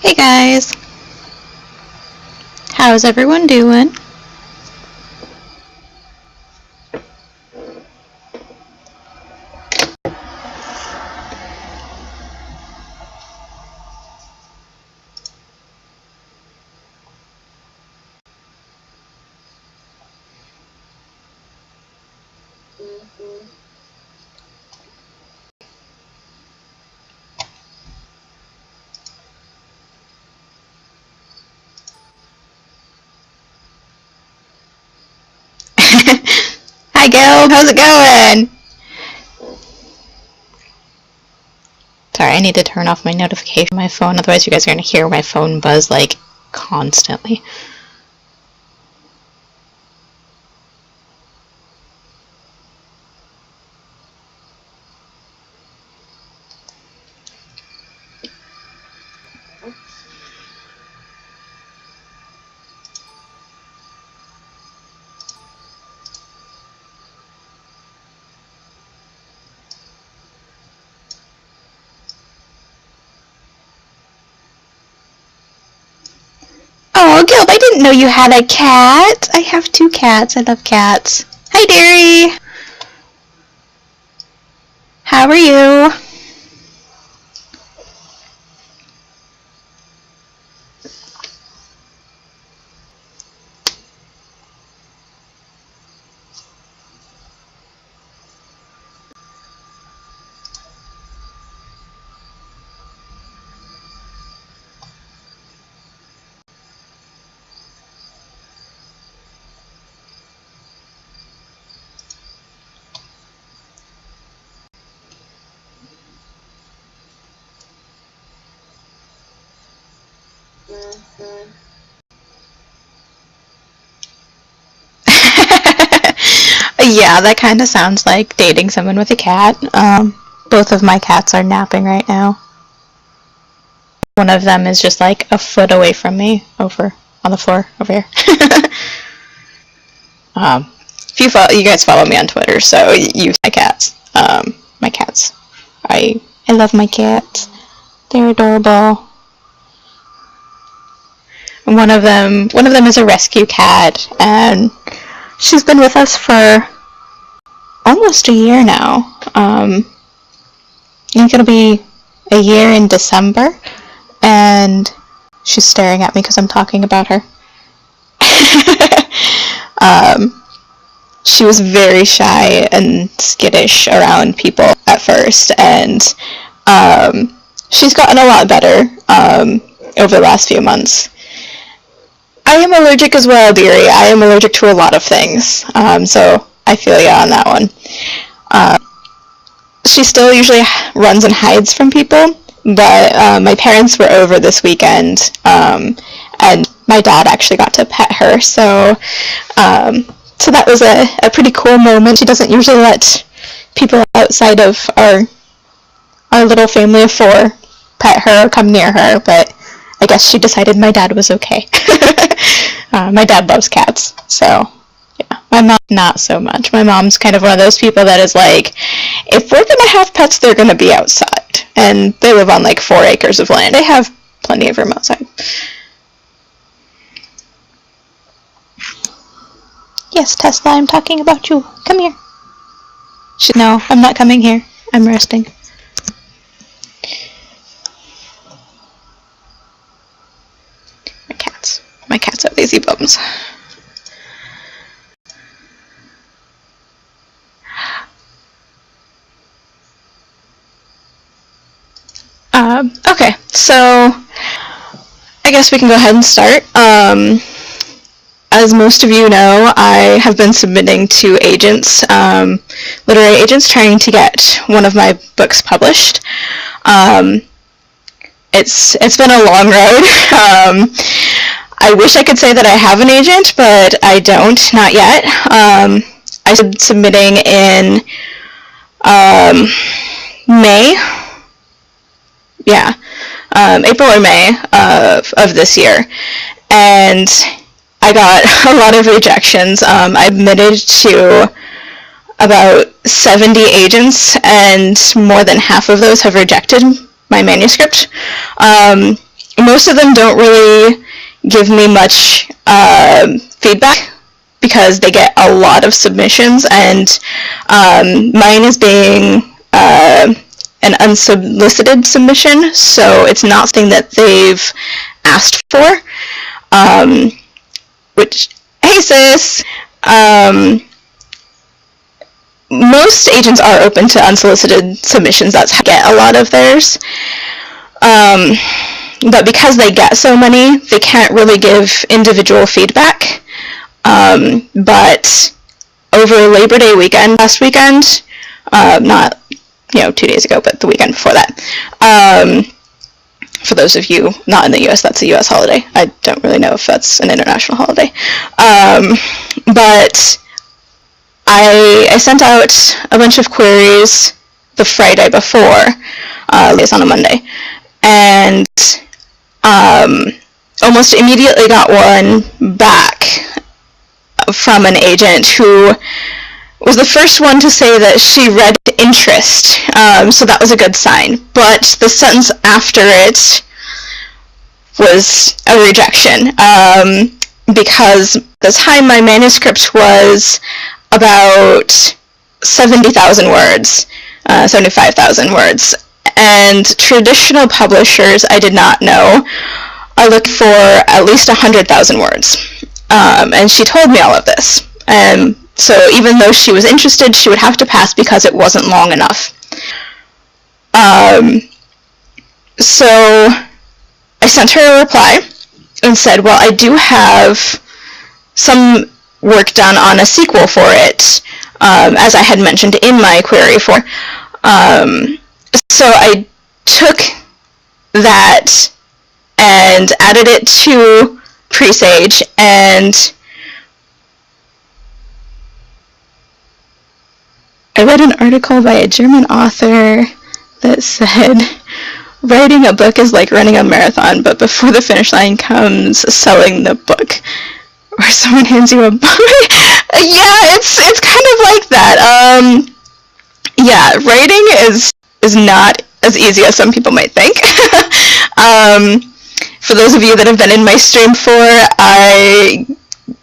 Hey guys, how's everyone doing? Hi Gil, how's it going? Sorry, I need to turn off my notification on my phone, otherwise you guys are going to hear my phone buzz like constantly. Oh, Gil, I didn't know you had a cat. I have two cats. I love cats. Hi, Derry. How are you? Yeah, that kind of sounds like dating someone with a cat. Both of my cats are napping right now. One of them is just like a foot away from me, over on the floor over here. If you guys follow me on Twitter, so you my cats. My cats. I love my cats. They're adorable. One of them is a rescue cat, and she's been with us for almost a year now. I think it'll be a year in December, and she's staring at me because I'm talking about her. She was very shy and skittish around people at first, and she's gotten a lot better over the last few months. I am allergic as well, dearie. I am allergic to a lot of things, so I feel you on that one. She still usually runs and hides from people, but my parents were over this weekend, and my dad actually got to pet her, so that was a pretty cool moment. She doesn't usually let people outside of our little family of four pet her or come near her, but I guess she decided my dad was okay. My dad loves cats, so yeah. My mom, not so much. My mom's kind of one of those people that is like, if we're gonna have pets, they're gonna be outside. And they live on like 4 acres of land. They have plenty of room outside. Yes, Tesla, I'm talking about you. Come here. No, I'm not coming here. I'm resting. My cats are lazy bums. Okay, so I guess we can go ahead and start. As most of you know, I have been submitting to agents, literary agents, trying to get one of my books published. It's been a long road. I wish I could say that I have an agent, but I don't, not yet. I started submitting in May. Yeah, April or May of this year, and I got a lot of rejections. I admitted to about 70 agents, and more than half of those have rejected my manuscript. most of them don't really give me much feedback because they get a lot of submissions, and mine is being an unsolicited submission, so it's not something that they've asked for. Which, hey sis, most agents are open to unsolicited submissions. That's how I get a lot of theirs. But because they get so many, they can't really give individual feedback. But over Labor Day weekend, last weekend, not 2 days ago, but the weekend before that, for those of you not in the U.S., that's a U.S. holiday. I don't really know if that's an international holiday. But I sent out a bunch of queries the Friday before, it's on a Monday, and almost immediately got one back from an agent who was the first one to say that she read interest, so that was a good sign. But the sentence after it was a rejection, because the time my manuscript was about 70,000 words, 75,000 words, and traditional publishers, I did not know, are looking for at least 100,000 words. And she told me all of this. So even though she was interested, she would have to pass because it wasn't long enough. So I sent her a reply and said, well, I do have some work done on a sequel for it, as I had mentioned in my query for. So I took that and added it to Presage, and I read an article by a German author that said, writing a book is like running a marathon, but before the finish line comes selling the book. Or someone hands you a book. Yeah, it's kind of like that. Yeah, writing is not as easy as some people might think. For those of you that have been in my stream before, I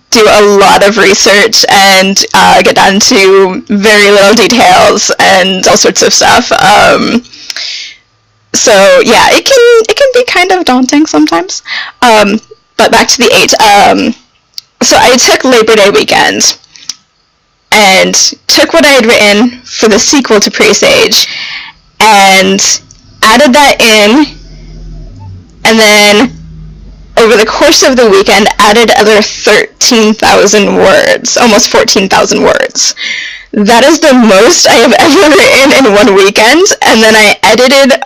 do a lot of research and get down to very little details and all sorts of stuff. So yeah, it can be kind of daunting sometimes. But back to the 8. So I took Labor Day weekend and took what I had written for the sequel to Presage and added that in, and then over the course of the weekend added other 13,000 words, almost 14,000 words. That is the most I have ever written in one weekend, and then I edited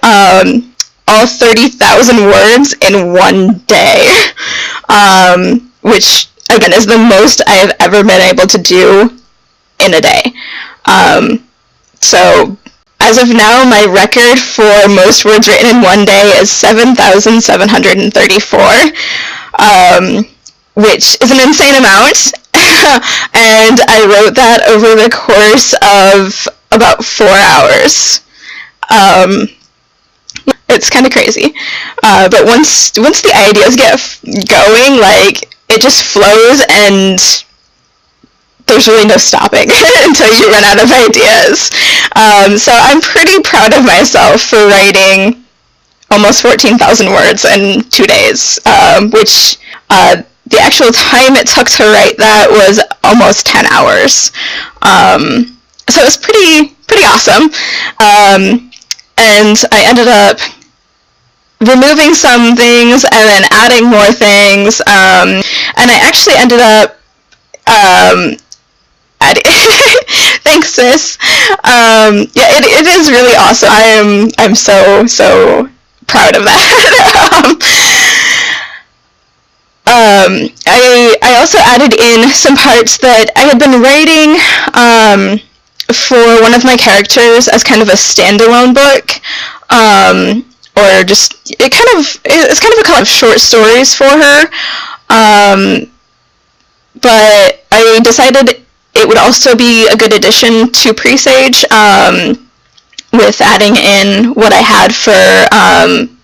all 30,000 words in one day, which again is the most I have ever been able to do in a day. So as of now, my record for most words written in one day is 7,734, which is an insane amount. And I wrote that over the course of about 4 hours. It's kind of crazy. But once the ideas get going, like, it just flows, and there's really no stopping until you run out of ideas. So I'm pretty proud of myself for writing almost 14,000 words in 2 days, which the actual time it took to write that was almost 10 hours. So it was pretty awesome. And I ended up removing some things and then adding more things. And I actually ended up thanks, sis. Yeah, it is really awesome. I'm so proud of that. I also added in some parts that I had been writing for one of my characters as kind of a standalone book, or just it's kind of a couple of short stories for her. But I decided it would also be a good addition to Presage, with adding in what I had for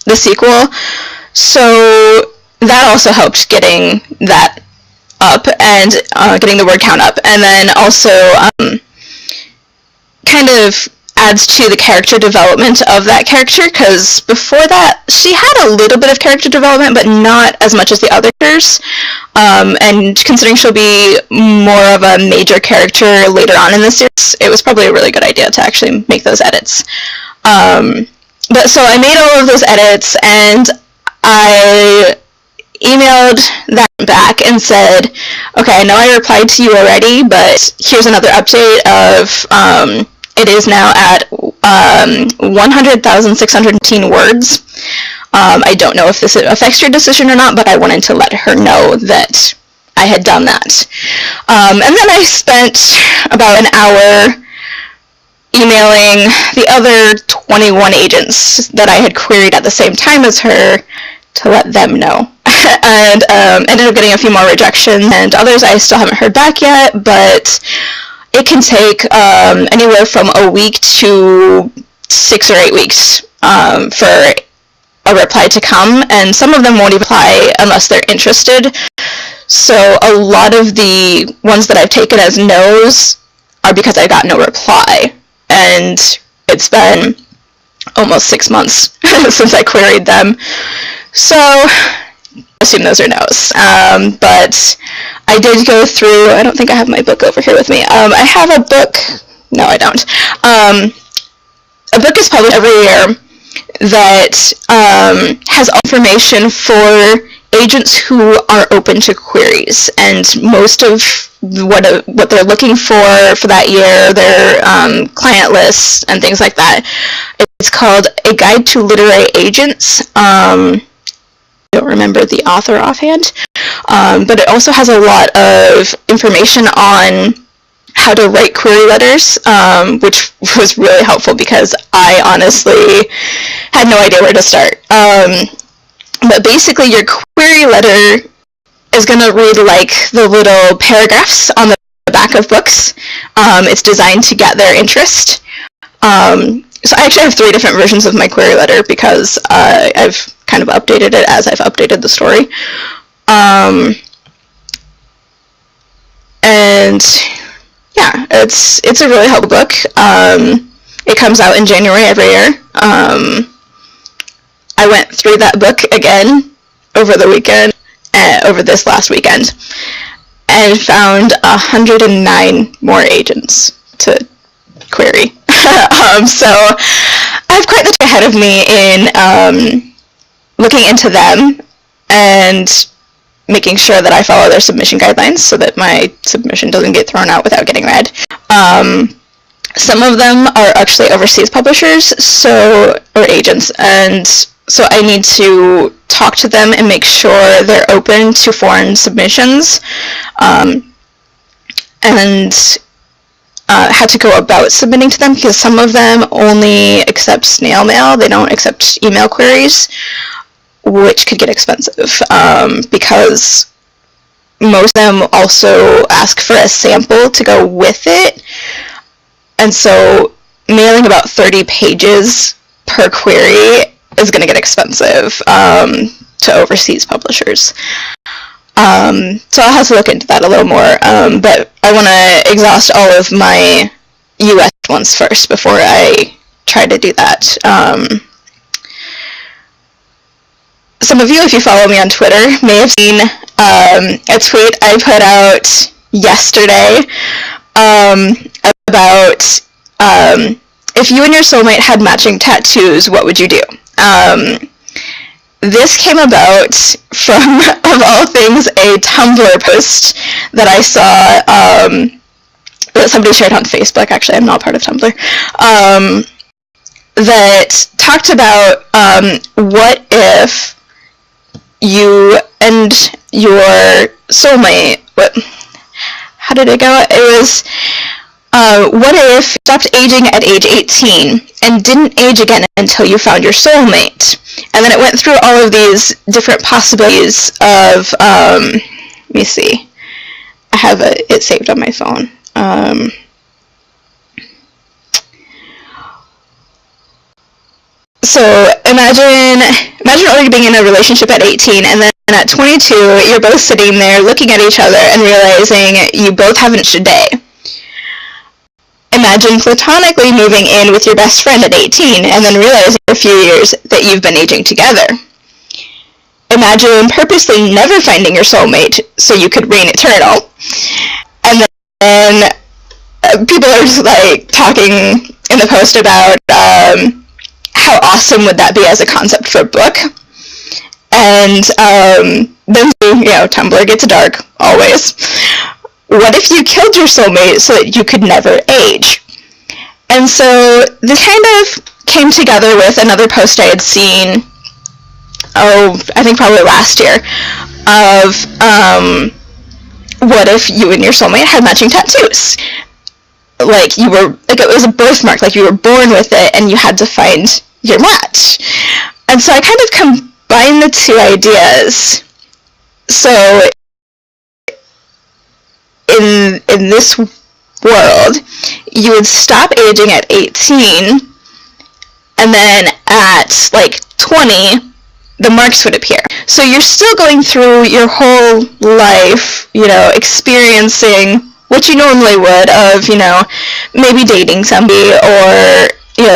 the sequel. So that also helped getting that up and getting the word count up. And then also kind of adds to the character development of that character, because before that she had a little bit of character development but not as much as the other characters, and considering she'll be more of a major character later on in the series, it was probably a really good idea to actually make those edits. But so I made all of those edits and I emailed that back and said, okay, I know I replied to you already, but here's another update of it is now at 100,618 words. I don't know if this affects your decision or not, but I wanted to let her know that I had done that. And then I spent about an hour emailing the other 21 agents that I had queried at the same time as her to let them know. And ended up getting a few more rejections, and others I still haven't heard back yet, but it can take anywhere from a week to 6 or 8 weeks for a reply to come, and some of them won't even reply unless they're interested. So a lot of the ones that I've taken as no's are because I got no reply, and it's been almost 6 months since I queried them. So I assume those are no's. But I did go through, I don't think I have my book over here with me. I have a book, no I don't. A book is published every year that has information for agents who are open to queries, and most of what they're looking for that year, their client lists and things like that. It's called A Guide to Literary Agents. I don't remember the author offhand, but it also has a lot of information on how to write query letters, which was really helpful because I honestly had no idea where to start. But basically your query letter is going to read like the little paragraphs on the back of books. It's designed to get their interest. So I actually have 3 different versions of my query letter because I've kind of updated it as I've updated the story. And yeah, it's a really helpful book. It comes out in January every year. I went through that book again over the weekend, over this last weekend, and found 109 more agents to query. So I have quite the way ahead of me in looking into them and making sure that I follow their submission guidelines so that my submission doesn't get thrown out without getting read. Some of them are actually overseas publishers, or agents, and so I need to talk to them and make sure they're open to foreign submissions, and how to go about submitting to them, because some of them only accept snail mail, they don't accept email queries, which could get expensive, because most of them also ask for a sample to go with it, and so mailing about 30 pages per query is going to get expensive to overseas publishers. So I'll have to look into that a little more, but I want to exhaust all of my US ones first before I try to do that. Some of you, if you follow me on Twitter, may have seen a tweet I put out yesterday about if you and your soulmate had matching tattoos, what would you do? This came about from, of all things, a Tumblr post that I saw that somebody shared on Facebook. Actually, I'm not part of Tumblr. That talked about what if you and your soulmate, how did it go? It was, what if you stopped aging at age 18 and didn't age again until you found your soulmate? And then it went through all of these different possibilities of, let me see, I have it saved on my phone. So imagine already being in a relationship at 18, and then at 22, you're both sitting there looking at each other and realizing you both haven't a day. Imagine platonically moving in with your best friend at 18 and then realizing for a few years that you've been aging together. Imagine purposely never finding your soulmate so you could reign eternal. And then people are just like talking in the post about how awesome would that be as a concept for a book. And then, Tumblr gets dark, always. What if you killed your soulmate so that you could never age? And so this kind of came together with another post I had seen, I think probably last year, of what if you and your soulmate had matching tattoos? Like it was a birthmark, like you were born with it and you had to find your match. And so I kind of combined the two ideas. So in this world, you would stop aging at 18, and then at like 20, the marks would appear. So you're still going through your whole life, experiencing what you normally would of, maybe dating somebody or,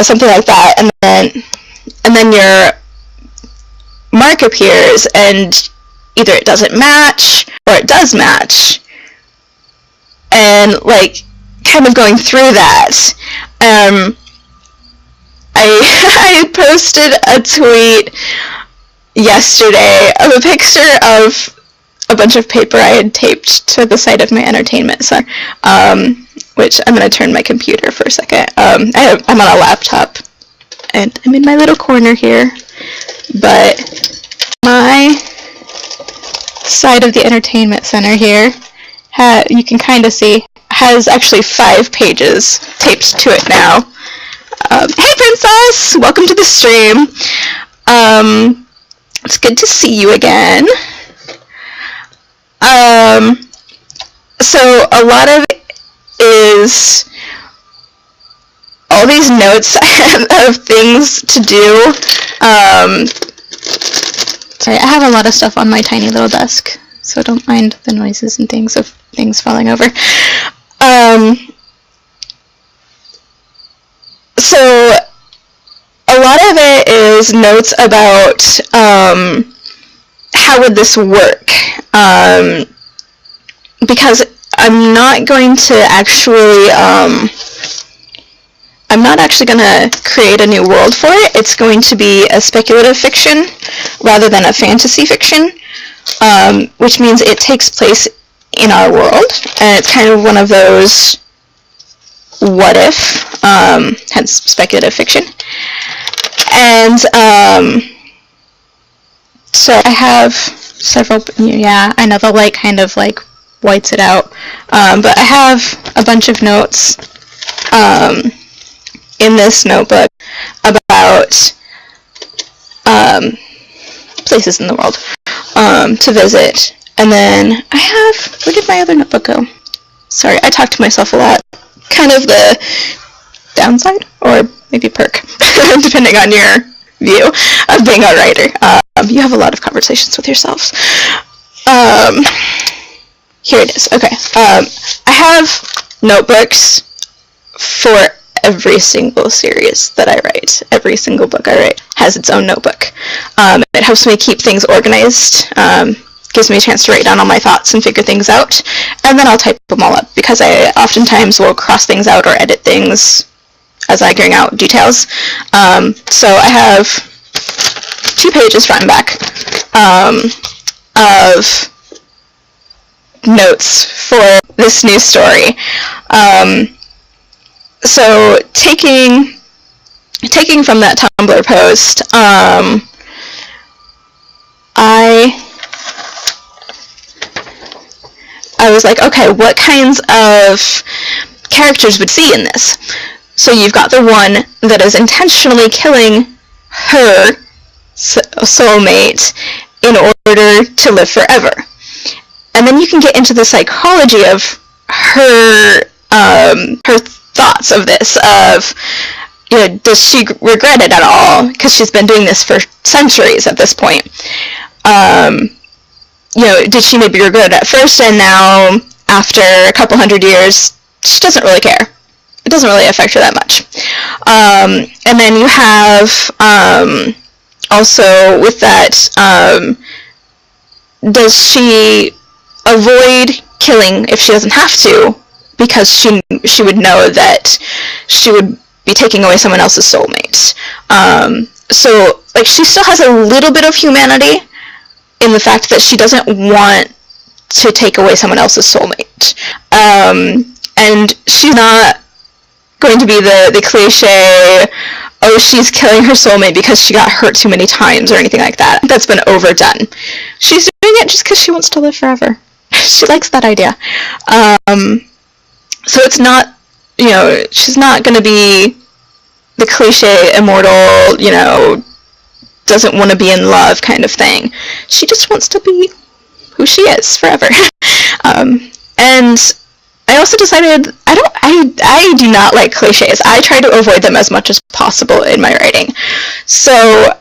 something like that, and then your mark appears and either it doesn't match or it does match. And kind of going through that, I posted a tweet yesterday of a picture of a bunch of paper I had taped to the side of my entertainment center, which I'm going to turn my computer for a second. I'm on a laptop, and I'm in my little corner here, but my side of the entertainment center here, you can kind of see, has actually 5 pages taped to it now. Hey Princess! Welcome to the stream. It's good to see you again. So a lot of it is all these notes of things to do. Sorry, I have a lot of stuff on my tiny little desk, so don't mind the noises and things of things falling over. So a lot of it is notes about how would this work, because I'm not going to actually I'm not actually going to create a new world for it. It's going to be a speculative fiction rather than a fantasy fiction, which means it takes place in our world, and it's kind of one of those what if, hence speculative fiction. And so I have several, I know the light kind of whites it out, but I have a bunch of notes in this notebook about places in the world to visit. And then I have, where did my other notebook go? Sorry, I talk to myself a lot. Kind of the downside, or maybe perk, depending on your view of being a writer. You have a lot of conversations with yourselves. Here it is. Okay. I have notebooks for every single series that I write. Every single book I write has its own notebook. It helps me keep things organized. Gives me a chance to write down all my thoughts and figure things out, and then I'll type them all up, because I oftentimes will cross things out or edit things as I bring out details. So I have 2 pages front and back of notes for this new story. So taking from that Tumblr post, I was like, okay, what kinds of characters would see in this? So you've got the one that is intentionally killing her soulmate in order to live forever. And then you can get into the psychology of her thoughts of this, of does she regret it at all? Because she's been doing this for centuries at this point. Did she maybe regret it at first, and now, after a couple hundred years, she doesn't really care? It doesn't really affect her that much. And then you have, also, with that, does she avoid killing if she doesn't have to, because she would know that she would be taking away someone else's soulmate. So, like, she still has a little bit of humanity in the fact that she doesn't want to take away someone else's soulmate. And she's not going to be the cliche, oh, she's killing her soulmate because she got hurt too many times or anything like that. That's been overdone. She's doing it just because she wants to live forever. She likes that idea. So it's not, she's not going to be the cliche immortal, doesn't want to be in love kind of thing. She just wants to be who she is forever. And I also decided I do not like cliches. I try to avoid them as much as possible in my writing. So,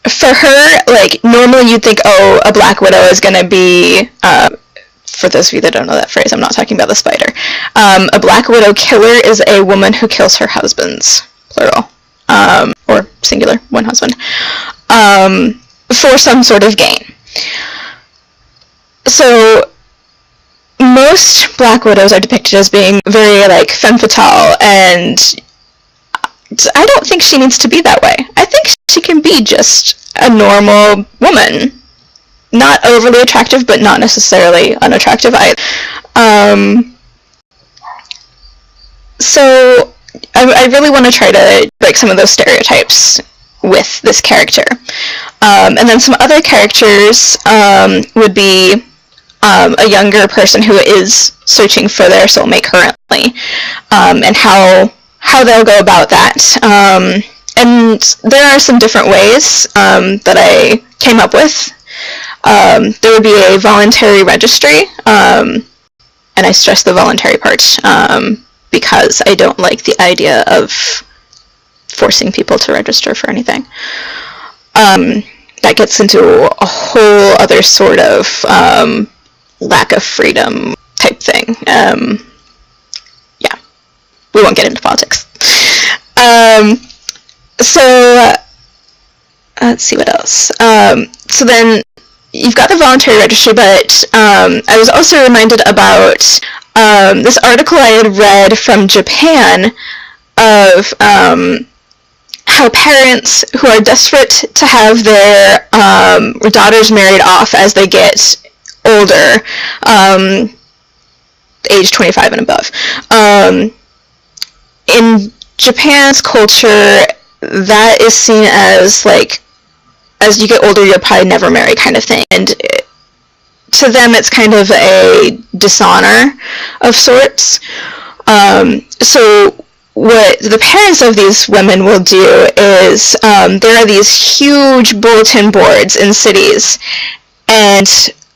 for her, like, normally you'd think, oh, a Black Widow is going to be, for those of you that don't know that phrase, I'm not talking about the spider. A Black Widow killer is a woman who kills her husbands, plural, or singular, one husband, for some sort of gain. So, most Black Widows are depicted as being very, like, femme fatale, and I don't think she needs to be that way. I think she can be just a normal woman. Not overly attractive, but not necessarily unattractive either. So, I really want to try to break some of those stereotypes with this character. And then some other characters would be a younger person who is searching for their soulmate currently, and how they'll go about that. And there are some different ways that I came up with. There would be a voluntary registry, and I stress the voluntary part, because I don't like the idea of forcing people to register for anything. That gets into a whole other sort of lack of freedom type thing. Yeah, we won't get into politics. So, let's see what else. So then, you've got the voluntary registry, but I was also reminded about this article I had read from Japan of how parents who are desperate to have their daughters married off as they get older, age 25 and above. In Japan's culture, that is seen as, like, as you get older, you'll probably never marry kind of thing. And to them, it's kind of a dishonor of sorts. So what the parents of these women will do is there are these huge bulletin boards in cities, and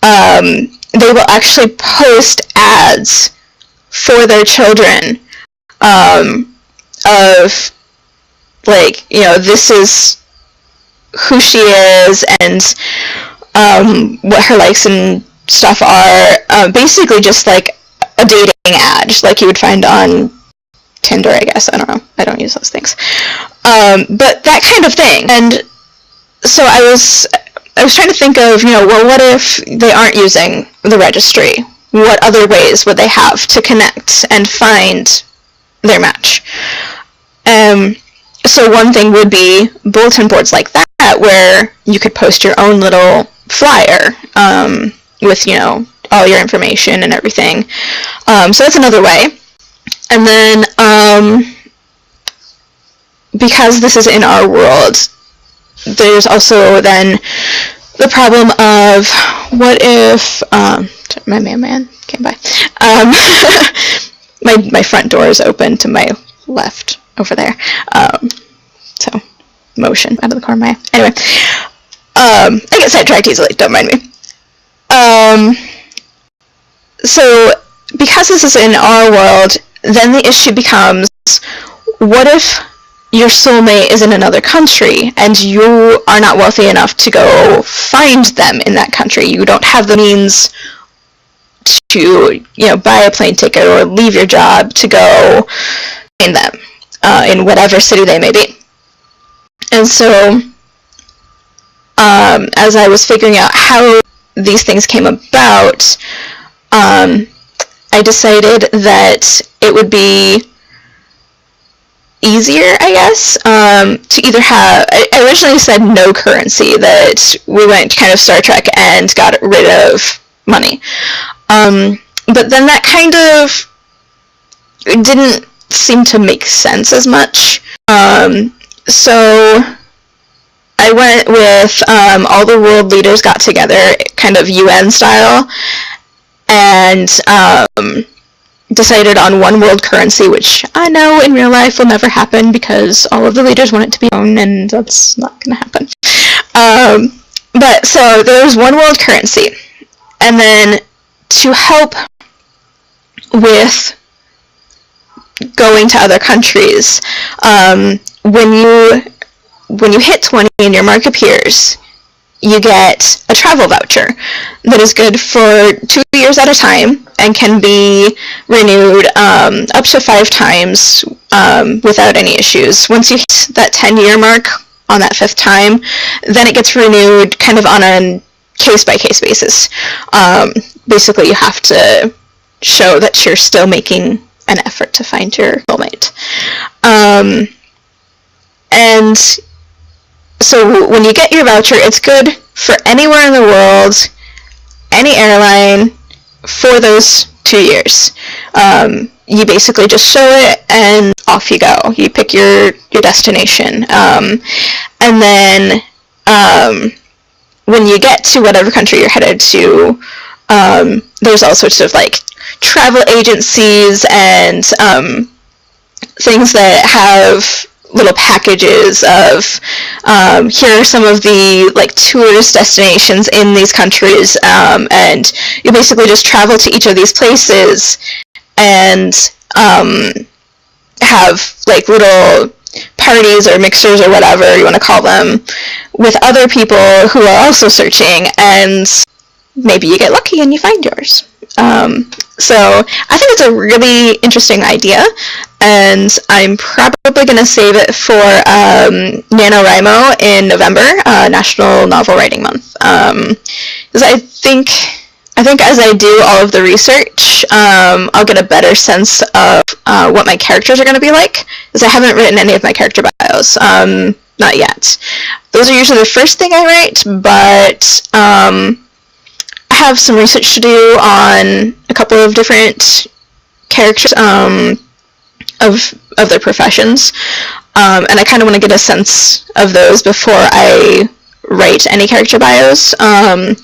they will actually post ads for their children of, like, this is who she is and what her likes and stuff are. Basically just like a dating ad, like you would find on Tinder, I guess. I don't know. I don't use those things. But that kind of thing. And so I was trying to think of, well, what if they aren't using the registry? What other ways would they have to connect and find their match? So one thing would be bulletin boards like that, where you could post your own little flyer with, all your information and everything. So that's another way. And then, because this is in our world, there's also then the problem of, what if, my mailman came by. My front door is open to my left over there. So, motion out of the corner of my eye. Anyway, I get sidetracked easily, don't mind me. So, because this is in our world, then the issue becomes, what if your soulmate is in another country and you are not wealthy enough to go find them in that country? You don't have the means to, buy a plane ticket or leave your job to go find them in whatever city they may be. And so, as I was figuring out how these things came about, I decided that it would be easier, I guess, to either have, I originally said no currency, that we went kind of Star Trek and got rid of money. But then that kind of didn't seem to make sense as much. So I went with all the world leaders got together, kind of UN style, and decided on one world currency, which I know in real life will never happen because all of the leaders want it to be owned, and that's not going to happen. But so there was one world currency, and then to help with going to other countries, when you hit 20 and your mark appears, you get a travel voucher that is good for 2 years at a time and can be renewed up to 5 times without any issues. Once you hit that 10-year mark on that 5th time, then it gets renewed kind of on a case-by-case basis. Basically, you have to show that you're still making an effort to find your soulmate. And so when you get your voucher, it's good for anywhere in the world, any airline, for those 2 years. You basically just show it and off you go. You pick your destination. And then when you get to whatever country you're headed to, there's all sorts of like travel agencies and things that have little packages of here are some of the like tourist destinations in these countries, and you basically just travel to each of these places and have like little parties or mixers or whatever you want to call them with other people who are also searching, and maybe you get lucky and you find yours. So I think it's a really interesting idea, and I'm probably going to save it for NaNoWriMo in November, National Novel Writing Month. Because I think as I do all of the research, I'll get a better sense of what my characters are going to be like, because I haven't written any of my character bios, not yet. Those are usually the first thing I write, but I have some research to do on a couple of different characters of their professions, and I kind of want to get a sense of those before I write any character bios. I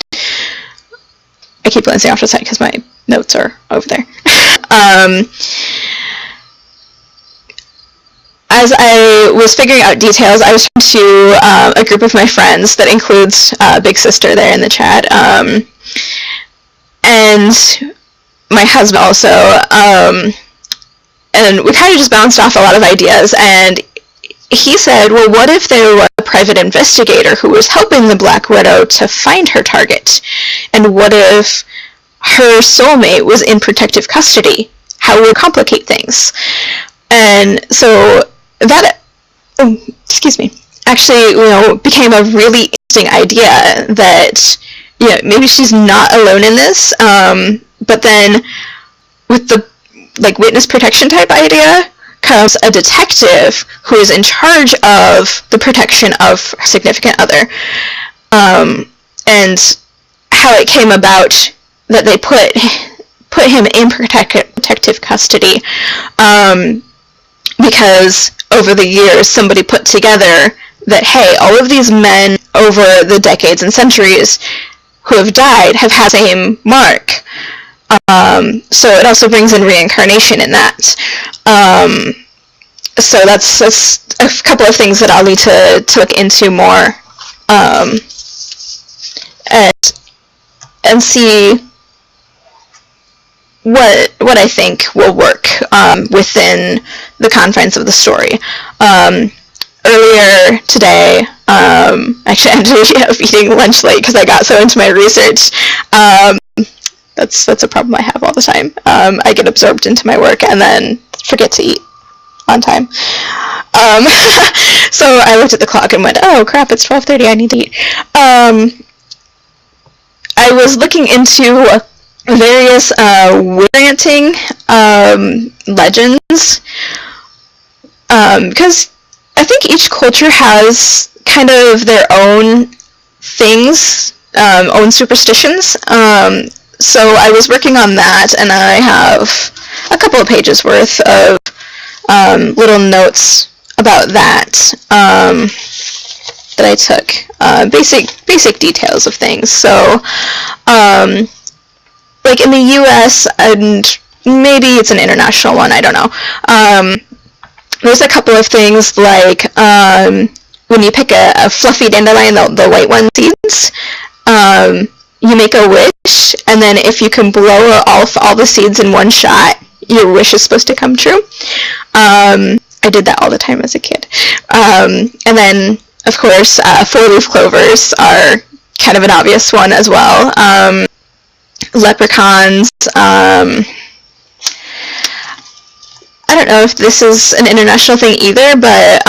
keep glancing off to the side because my notes are over there. As I was figuring out details, I was talking to a group of my friends that includes Big Sister there in the chat, and my husband also, and we kind of just bounced off a lot of ideas, and he said, well, what if there was a private investigator who was helping the Black Widow to find her target? And what if her soulmate was in protective custody? How would it complicate things? And so that, actually, became a really interesting idea that, maybe she's not alone in this, but then with the witness protection type idea comes a detective who is in charge of the protection of her significant other, and how it came about that they put him in protective custody, because over the years somebody put together that, hey, all of these men over the decades and centuries who have died have had the same mark. So it also brings in reincarnation in that. So that's a couple of things that I'll need to look into more, and see what I think will work within the confines of the story. Earlier today, actually I ended up eating lunch late because I got so into my research. That's a problem I have all the time. I get absorbed into my work and then forget to eat on time. So I looked at the clock and went, oh crap, it's 12:30, I need to eat. I was looking into various granting legends, because I think each culture has kind of their own things, own superstitions. So I was working on that, and I have a couple of pages worth of little notes about that that I took, basic details of things. So, like in the U.S., and maybe it's an international one, I don't know. There's a couple of things like when you pick a fluffy dandelion, the white one seeds, you make a wish, and then if you can blow off all the seeds in one shot, your wish is supposed to come true. I did that all the time as a kid. And then, of course, four-leaf clovers are kind of an obvious one as well. Leprechauns. I don't know if this is an international thing either, but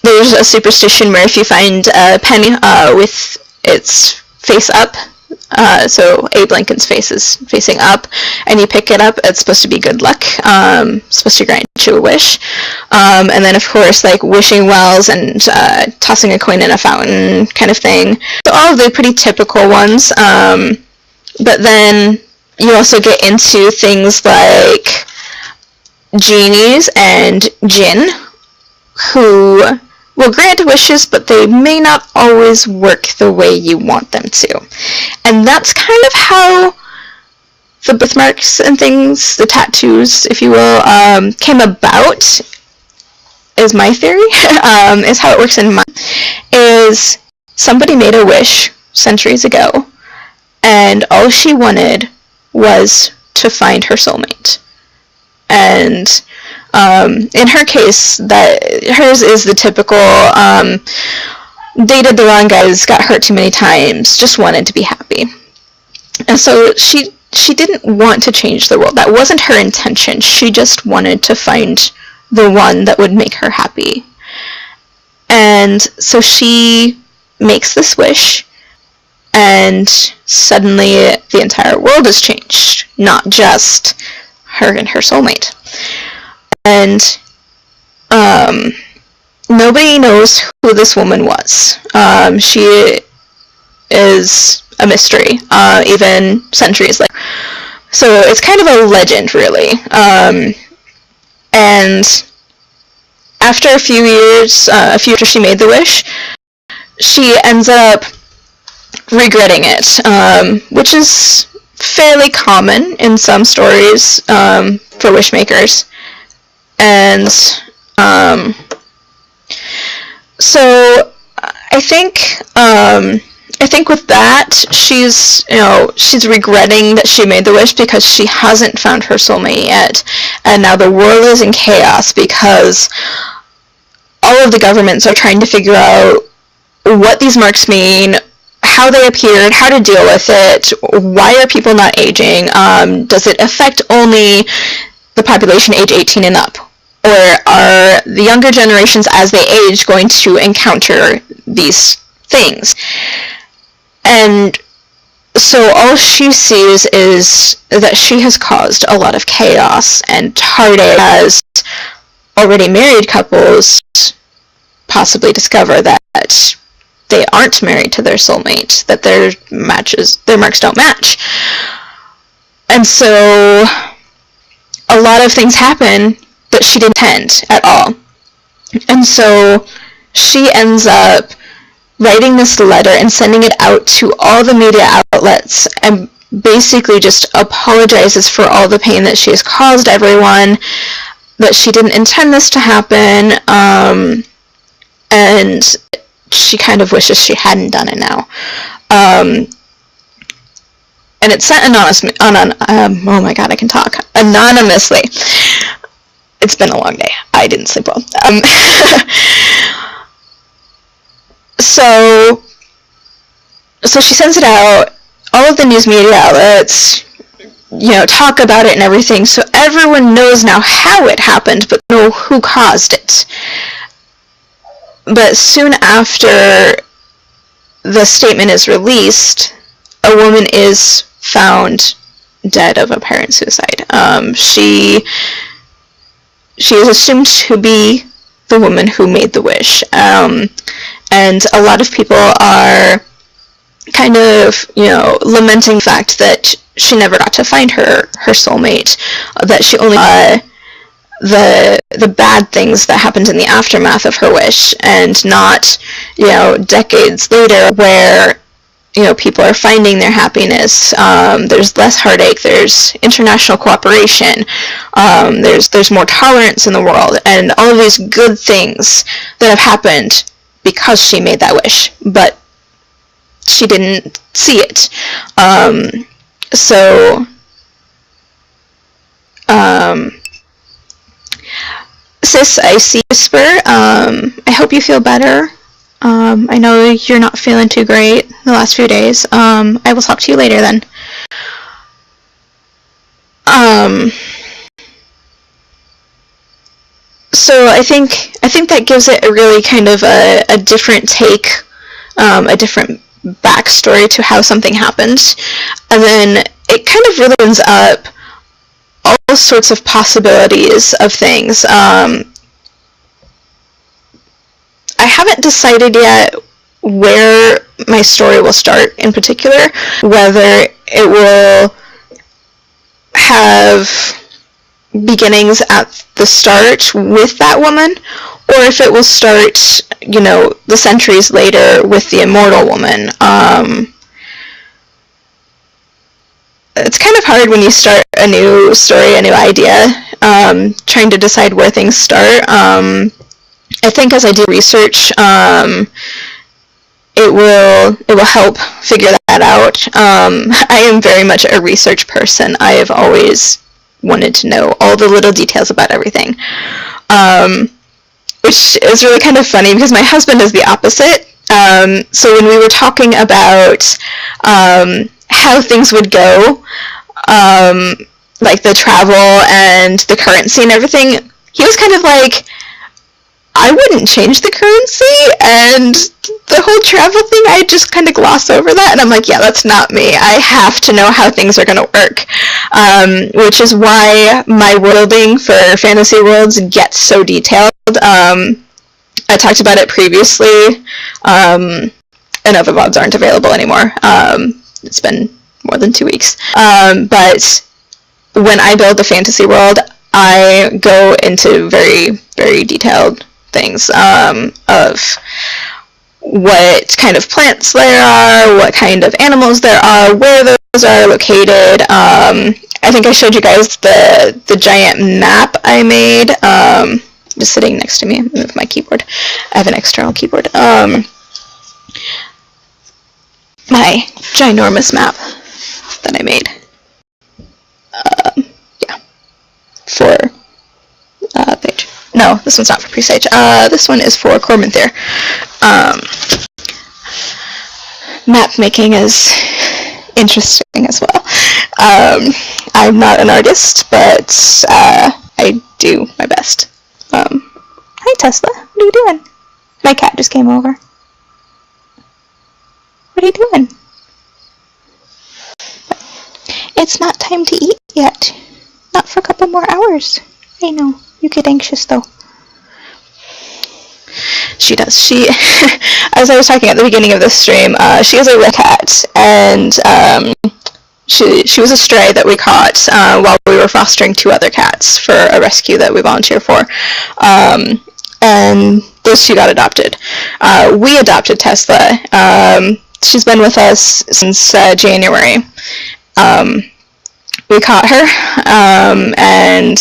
there's a superstition where if you find a penny with its face up, so Abe Lincoln's face is facing up, and you pick it up, it's supposed to be good luck, supposed to grant you a wish. And then, of course, like wishing wells and tossing a coin in a fountain kind of thing. So all of the pretty typical ones. But then you also get into things like genies and jinn, who will grant wishes, but they may not always work the way you want them to. And that's kind of how the birthmarks and things, the tattoos, if you will, came about, is my theory, is how it works in mine, is somebody made a wish centuries ago, and all she wanted was to find her soulmate. And in her case, hers is the typical dated the wrong guys, got hurt too many times, just wanted to be happy. And so she didn't want to change the world. That wasn't her intention. She just wanted to find the one that would make her happy. And so she makes this wish, and suddenly the entire world has changed, not just her and her soulmate. And nobody knows who this woman was. She is a mystery, even centuries later. So it's kind of a legend, really. And after a few years, after she made the wish, she ends up regretting it, which is fairly common in some stories for wishmakers. And so I think with that, she's regretting that she made the wish because she hasn't found her soulmate yet, and now the world is in chaos because all of the governments are trying to figure out what these marks mean, how they appeared, how to deal with it, why are people not aging, does it affect only the population age 18 and up, or are the younger generations as they age going to encounter these things? And so all she sees is that she has caused a lot of chaos and heartache as already married couples possibly discover that they aren't married to their soulmate, that their marks don't match. And so a lot of things happen that she didn't intend at all. And so she ends up writing this letter and sending it out to all the media outlets and basically just apologizes for all the pain that she has caused everyone, that she didn't intend this to happen, and she kind of wishes she hadn't done it now. and it's sent oh my god, I can talk, anonymously. It's been a long day. I didn't sleep well. So she sends it out. All of the news media outlets, talk about it and everything, so everyone knows now how it happened, but know who caused it. But soon after the statement is released, a woman is found dead of apparent suicide. She is assumed to be the woman who made the wish. And a lot of people are kind of, lamenting the fact that she never got to find her soulmate, that she only the bad things that happened in the aftermath of her wish, and not, decades later where, people are finding their happiness. There's less heartache, there's international cooperation, there's more tolerance in the world, and all of these good things that have happened because she made that wish, but she didn't see it. Sis, I see whisper. I hope you feel better. I know you're not feeling too great the last few days. I will talk to you later then. So I think that gives it a really kind of a different take, a different backstory to how something happened, and then it kind of really opens up all sorts of possibilities of things. I haven't decided yet where my story will start in particular, whether it will have beginnings at the start with that woman, or if it will start, the centuries later with the immortal woman. It's kind of hard when you start a new story, a new idea, trying to decide where things start. I think as I do research, it will help figure that out. I am very much a research person. I have always wanted to know all the little details about everything, which is really kind of funny because my husband is the opposite. So when we were talking about how things would go, like the travel and the currency and everything, he was kind of like, I wouldn't change the currency, and the whole travel thing, I just kind of gloss over that, and I'm like, yeah, that's not me. I have to know how things are going to work, which is why my worlding for fantasy worlds gets so detailed. I talked about it previously, and Nova VODs aren't available anymore. It's been more than 2 weeks. But when I build a fantasy world, I go into very, very detailed things of what kind of plants there are, what kind of animals there are, where those are located. I think I showed you guys the giant map I made, just sitting next to me with my keyboard. I have an external keyboard. My ginormous map that I made. Yeah. For page. No, this one's not for Presage. This one is for Cormanther. Map making is interesting as well. I'm not an artist, but I do my best. Hi Tesla, what are you doing? My cat just came over. What are you doing? It's not time to eat yet. Not for a couple more hours. I know. You get anxious though. She does. She, as I was talking at the beginning of this stream, she is a red cat, and she was a stray that we caught while we were fostering 2 other cats for a rescue that we volunteer for. And those 2 got adopted. We adopted Tesla. She's been with us since January. We caught her and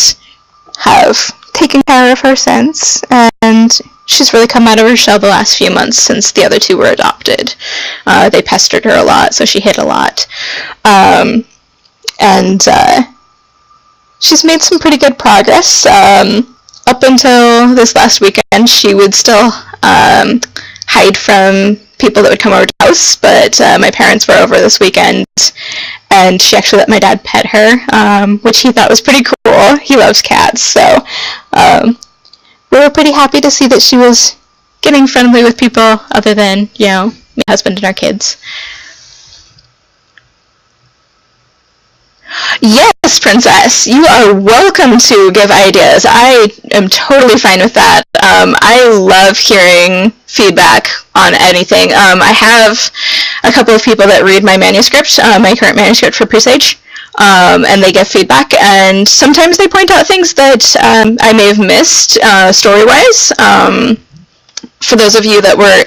have taken care of her since, and she's really come out of her shell the last few months since the other two were adopted. They pestered her a lot, so she hid a lot. And she's made some pretty good progress. Up until this last weekend, she would still hide from people that would come over to the house, but my parents were over this weekend, and she actually let my dad pet her, which he thought was pretty cool. He loves cats, so we were pretty happy to see that she was getting friendly with people other than, my husband and our kids. Yes, Princess, you are welcome to give ideas. I am totally fine with that. I love hearing feedback on anything. I have a couple of people that read my manuscript, my current manuscript for Presage, and they give feedback, and sometimes they point out things that I may have missed story-wise. For those of you that were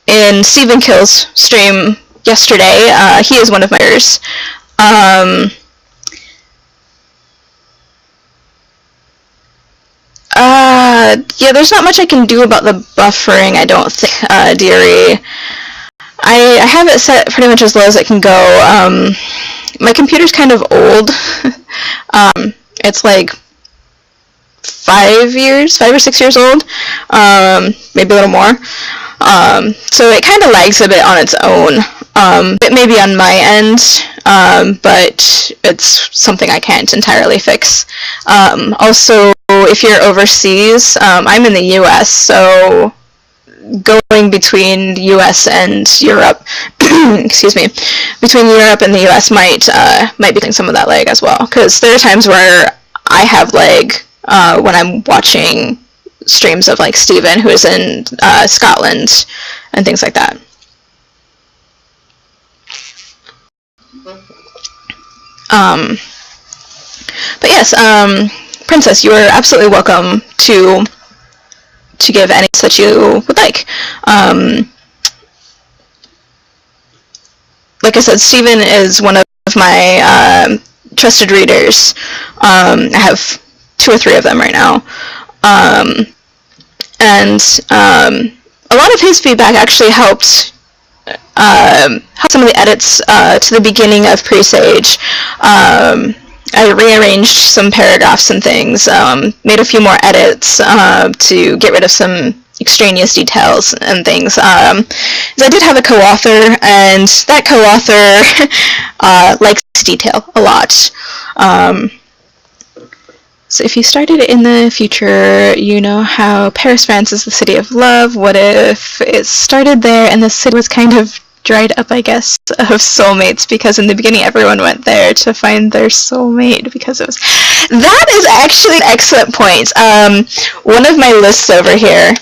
in Stephen Kill's stream yesterday, he is one of my readers. Yeah, there's not much I can do about the buffering, I don't think, dearie. I have it set pretty much as low as it can go. My computer's kind of old. It's like 5 or 6 years old, maybe a little more. So it kind of lags a bit on its own. It may be on my end, but it's something I can't entirely fix. Also, if you're overseas, I'm in the US, so going between the US and Europe, excuse me, between Europe and the US might be getting some of that lag as well, because there are times where I have lag when I'm watching streams of like Stephen, who is in Scotland, and things like that. But yes, Princess, you are absolutely welcome to give any that you would like. Like I said, Stephen is one of my trusted readers. I have 2 or 3 of them right now. And a lot of his feedback actually helped some of the edits to the beginning of Presage. I rearranged some paragraphs and things, made a few more edits to get rid of some extraneous details and things. I did have a co-author, and that co-author likes detail a lot. So if you started in the future, you know how Paris, France is the city of love. What if it started there and the city was kind of dried up, I guess, of soulmates, because in the beginning everyone went there to find their soulmate because it was... That is actually an excellent point. One of my lists over here,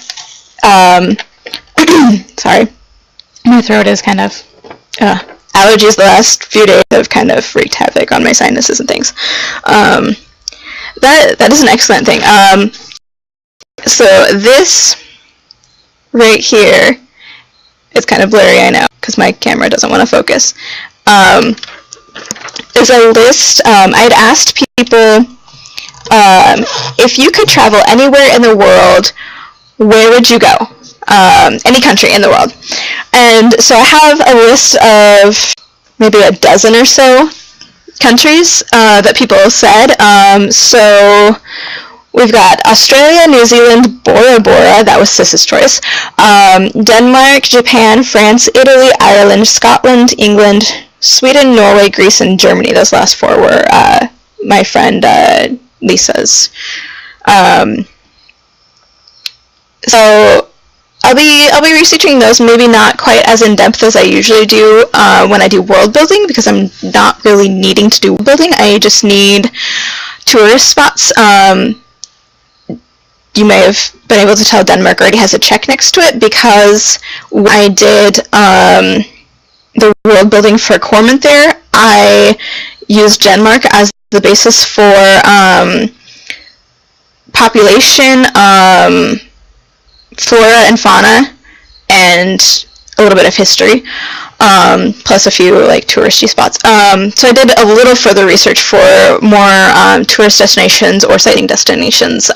sorry, my throat is kind of... allergies the last few days have kind of wreaked havoc on my sinuses and things. That is an excellent thing. So this right here, it's kind of blurry, I know, because my camera doesn't want to focus, is a list. I'd asked people, if you could travel anywhere in the world, where would you go? Any country in the world. And so I have a list of maybe a dozen or so countries that people said. So we've got Australia, New Zealand, Bora Bora, that was Sis's choice, Denmark, Japan, France, Italy, Ireland, Scotland, England, Sweden, Norway, Greece, and Germany. Those last 4 were my friend Lisa's. So I'll be researching those, maybe not quite as in-depth as I usually do when I do world building, because I'm not really needing to do world building. I just need tourist spots. You may have been able to tell Denmark already has a check next to it, because when I did the world building for Cormont there, I used Denmark as the basis for population, flora and fauna, and a little bit of history, plus a few like touristy spots. So I did a little further research for more tourist destinations or sighting destinations.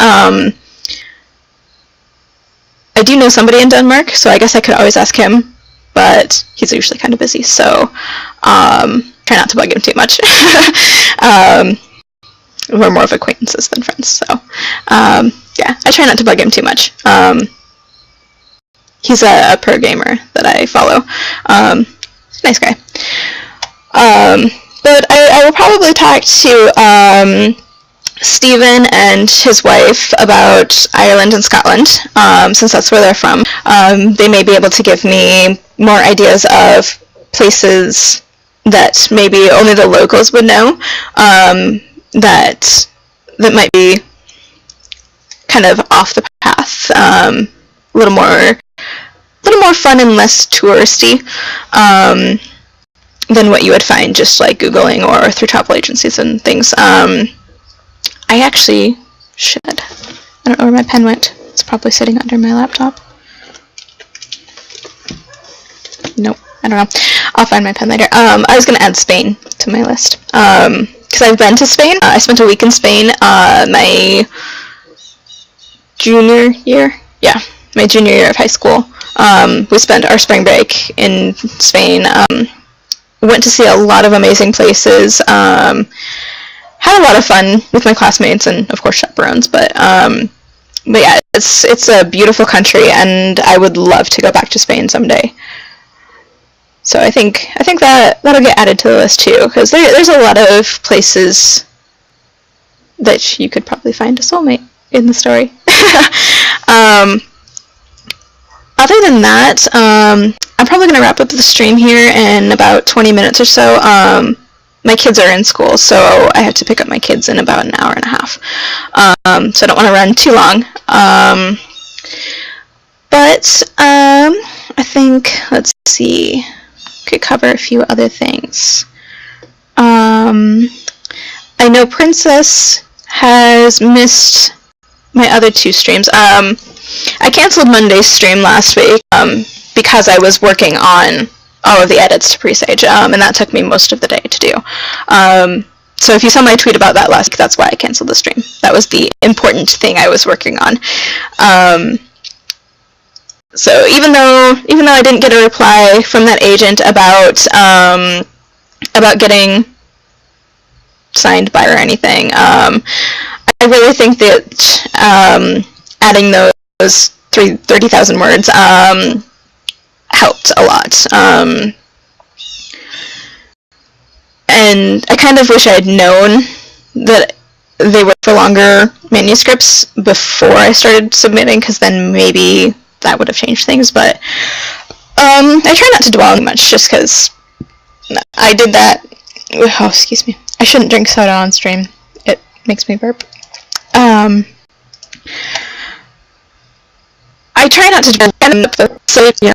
I do know somebody in Denmark, so I guess I could always ask him, but he's usually kind of busy, so try not to bug him too much. We're more of acquaintances than friends, so yeah, I try not to bug him too much. He's a pro gamer that I follow. Nice guy. But I will probably talk to Stephen and his wife about Ireland and Scotland, since that's where they're from. They may be able to give me more ideas of places that maybe only the locals would know, that might be kind of off the path, a little more fun and less touristy than what you would find just like Googling or through travel agencies and things. I actually should. I don't know where my pen went. It's probably sitting under my laptop. Nope, I don't know. I'll find my pen later. I was going to add Spain to my list. Because I've been to Spain. I spent a week in Spain my junior year. Yeah, my junior year of high school. We spent our spring break in Spain. Went to see a lot of amazing places. Had a lot of fun with my classmates and, of course, chaperones. But yeah, it's a beautiful country, and I would love to go back to Spain someday. So I think that'll get added to the list too, because there's a lot of places that you could probably find a soulmate in the story. Other than that, I'm probably going to wrap up the stream here in about 20 minutes or so. My kids are in school, so I have to pick up my kids in about an hour and a half. So I don't want to run too long. But I think, let's see, could cover a few other things. I know Princess has missed my other two streams. I canceled Monday's stream last week because I was working on all of the edits to Presage, and that took me most of the day to do. So if you saw my tweet about that last week, that's why I canceled the stream. That was the important thing I was working on. So even though I didn't get a reply from that agent about getting signed by or anything, I really think that adding those 30,000 words helped a lot. And I kind of wish I had known that they were for longer manuscripts before I started submitting, because then maybe that would have changed things. But I try not to dwell on much, just because I did that. Oh, excuse me. I shouldn't drink soda on stream. It makes me burp. I try not to drink, so you know,